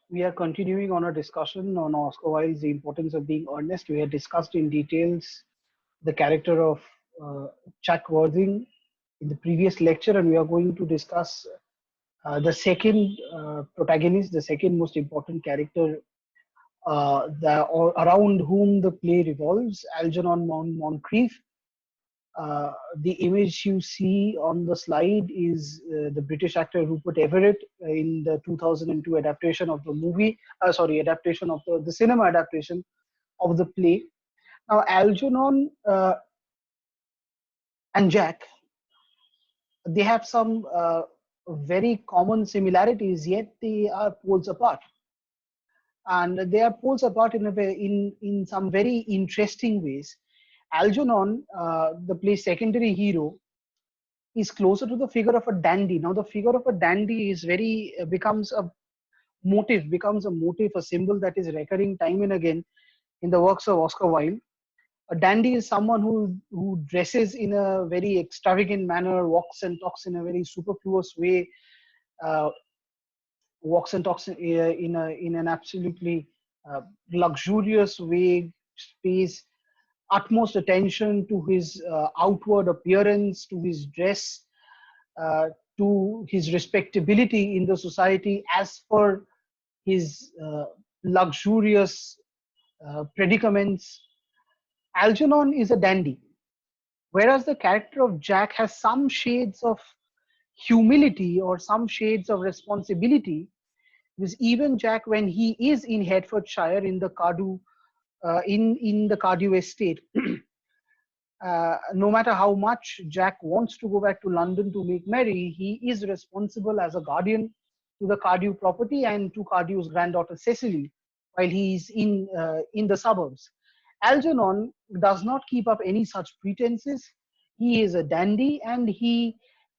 We are continuing on our discussion on Oscar Wilde's The Importance of Being Earnest. We had discussed in details the character of uh, Chuck Worthing in the previous lecture, and we are going to discuss the second protagonist, the second most important character around whom the play revolves, Algernon Moncrief. The image you see on the slide is the British actor Rupert Everett in the 2002 adaptation of the movie, adaptation of the cinema adaptation of the play. Now, Algernon and Jack, they have some very common similarities, yet they are poles apart. And they are poles apart in a way, in some very interesting ways. Algernon, the play's secondary hero, is closer to the figure of a dandy. Now, the figure of a dandy is very becomes a motif, a symbol that is recurring time and again in the works of Oscar Wilde. A dandy is someone who dresses in a very extravagant manner, walks and talks in a very superfluous way, uh, walks and talks in an absolutely luxurious way, pays utmost attention to his outward appearance, to his dress, uh, to his respectability in the society as per his luxurious predicaments. Algernon is a dandy, whereas the character of Jack has some shades of humility or some shades of responsibility. Because even Jack, when he is in Hertfordshire in the Cardew, in the Cardew estate, no matter how much Jack wants to go back to London to make merry, he is responsible as a guardian to the Cardew property and to Cardew's granddaughter Cecily while he is in the suburbs. Algernon does not keep up any such pretenses. He is a dandy and he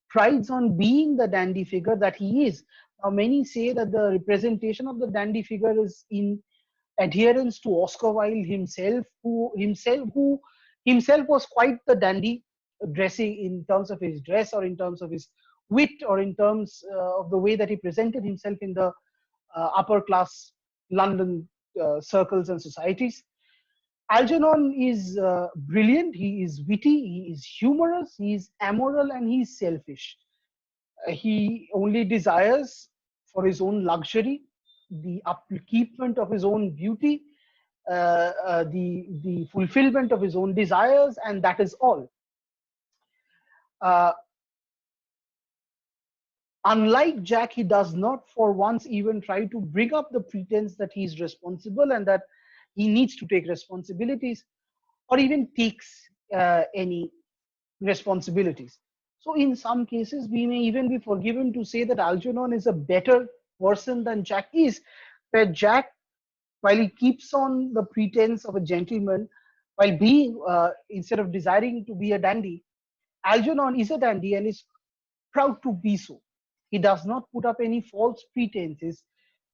prides on being the dandy figure that he is. Now, many say that the representation of the dandy figure is in adherence to Oscar Wilde himself was quite the dandy, dressing in terms of his dress or in terms of his wit or in terms of the way that he presented himself in the upper class London circles and societies. Algernon is brilliant, he is witty, he is humorous, he is amoral, and he is selfish. He only desires for his own luxury, the upkeepment of his own beauty, the fulfillment of his own desires, and that is all. Uh, Unlike Jack, he does not for once even try to bring up the pretense that he is responsible and that he needs to take responsibilities or even takes any responsibilities. So, in some cases, we may even be forgiven to say that Algernon is a better person than Jack is, where Jack, while he keeps on the pretense of a gentleman, while being, instead of desiring to be a dandy, Algernon is a dandy and is proud to be so. He does not put up any false pretenses.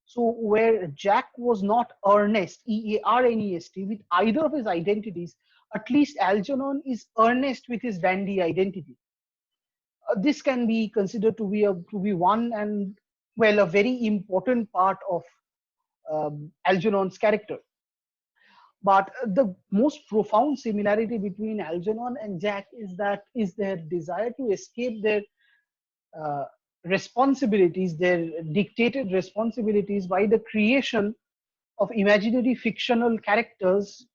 So, where Jack was not earnest, Earnest, with either of his identities, at least Algernon is earnest with his dandy identity. This can be considered to be one and well a very important part of Algernon's character. But the most profound similarity between Algernon and Jack is their desire to escape their uh, responsibilities, their dictated responsibilities, by the creation of imaginary fictional characters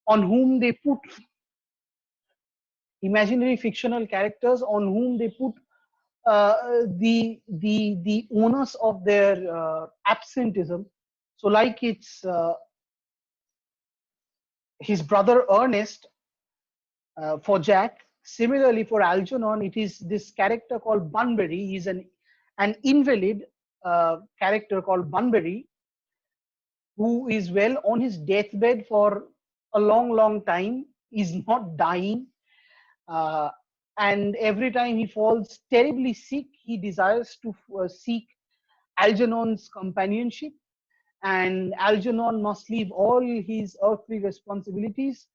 on whom they put on whom they put the onus of their absenteeism. So, like it's his brother Ernest for Jack. Similarly, for Algernon, it is this character called Bunbury. He's an invalid character called Bunbury, who is well on his deathbed for a long, long time, is not dying. Uh, and every time he falls terribly sick, he desires to seek Algernon's companionship. And Algernon must leave all his earthly responsibilities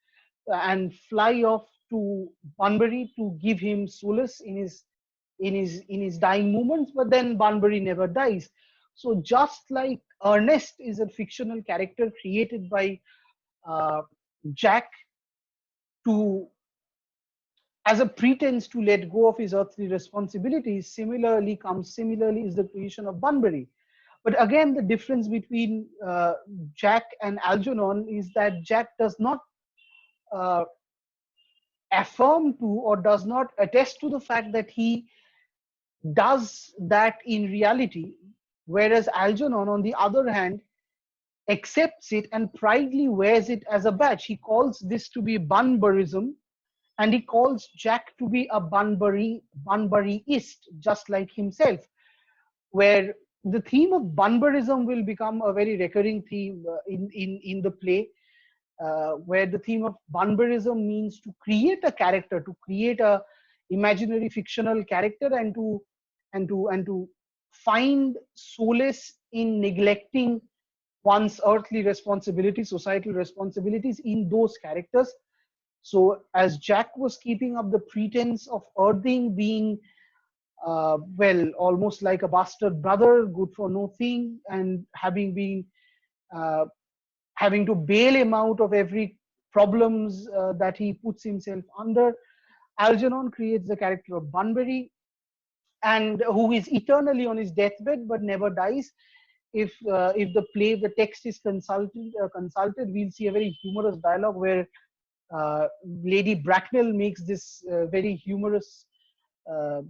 and fly off to Bunbury to give him solace in his dying moments. But then Bunbury never dies. So just like Ernest is a fictional character created by uh, Jack to as a pretense to let go of his earthly responsibilities, similarly is the creation of Bunbury. But again, the difference between Jack and Algernon is that Jack does not uh, affirm to or does not attest to the fact that he does that in reality, whereas Algernon, on the other hand, accepts it and proudly wears it as a badge. He calls this to be Bunburyism, and he calls Jack to be a Bunburyist, just like himself, where the theme of Bunburyism will become a very recurring theme in the play, where the theme of Bunburyism means to create a character, to create a imaginary fictional character, and to find solace in neglecting one's earthly responsibilities, societal responsibilities in those characters. So as Jack was keeping up the pretense of earthing, being well, almost like a bastard brother, good for nothing, and uh, having to bail him out of every problems that he puts himself under, Algernon creates the character of Bunbury, and who is eternally on his deathbed but never dies. If the play, the text is consulted, we'll see a very humorous dialogue where Lady Bracknell makes this very humorous uh,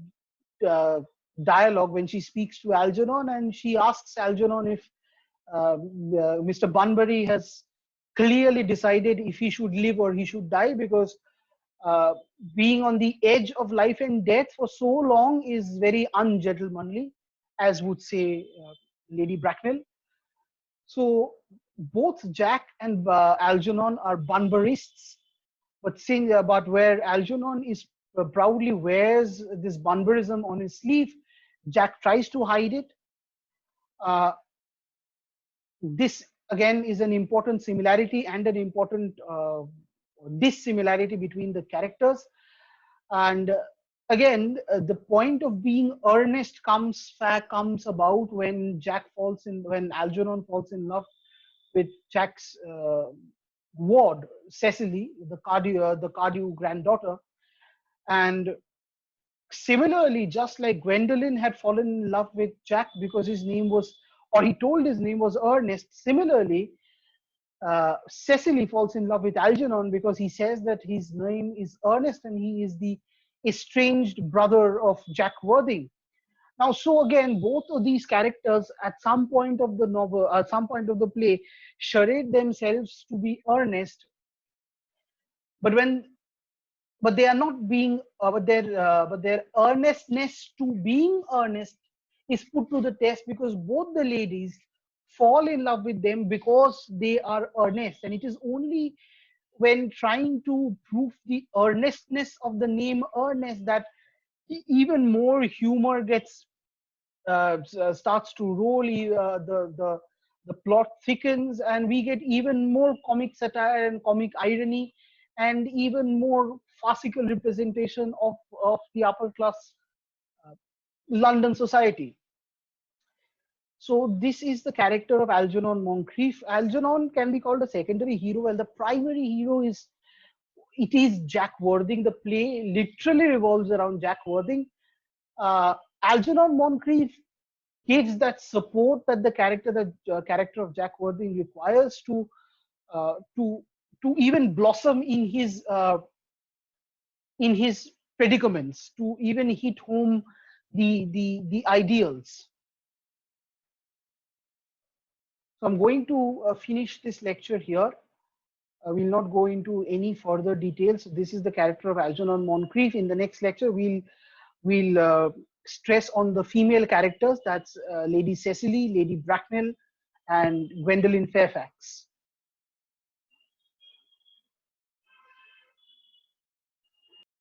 uh, dialogue when she speaks to Algernon, and she asks Algernon if Mr. Bunbury has clearly decided if he should live or he should die, because uh, being on the edge of life and death for so long is very ungentlemanly, as would say Lady Bracknell. So both Jack and Algernon are Bunburyists, but where Algernon is proudly wears this Bunburyism on his sleeve, Jack tries to hide it. Uh, this again is an important similarity and an important dissimilarity between the characters. And the point of being earnest comes about when Algernon falls in love with Jack's ward, Cecily, the Cardew granddaughter. And similarly, just like Gwendolyn had fallen in love with Jack because his name was, or he told his name was Ernest, similarly, Cecily falls in love with Algernon because he says that his name is Ernest and he is the estranged brother of Jack Worthing. Now, so again, both of these characters at some point of the novel, at some point of the play, charade themselves to be earnest, but when but they are not being but their earnestness to being earnest is put to the test, because both the ladies fall in love with them because they are earnest, and it is only when trying to prove the earnestness of the name Ernest that even more humor gets starts to roll. The plot thickens, and we get even more comic satire and comic irony, and even more farcical representation of the upper class uh, London society. So this is the character of Algernon Moncrief. Algernon can be called a secondary hero, while the primary hero is Jack Worthing. The play literally revolves around Jack Worthing. Uh, Algernon Moncrief gives that support that the character of Jack Worthing requires uh, to to even blossom in his predicaments, to even hit home the ideals. So I'm going to finish this lecture here. I will not go into any further details. This is the character of Algernon Moncrief. In the next lecture, we'll stress on the female characters. That's Lady Cecily, Lady Bracknell, and Gwendolyn Fairfax.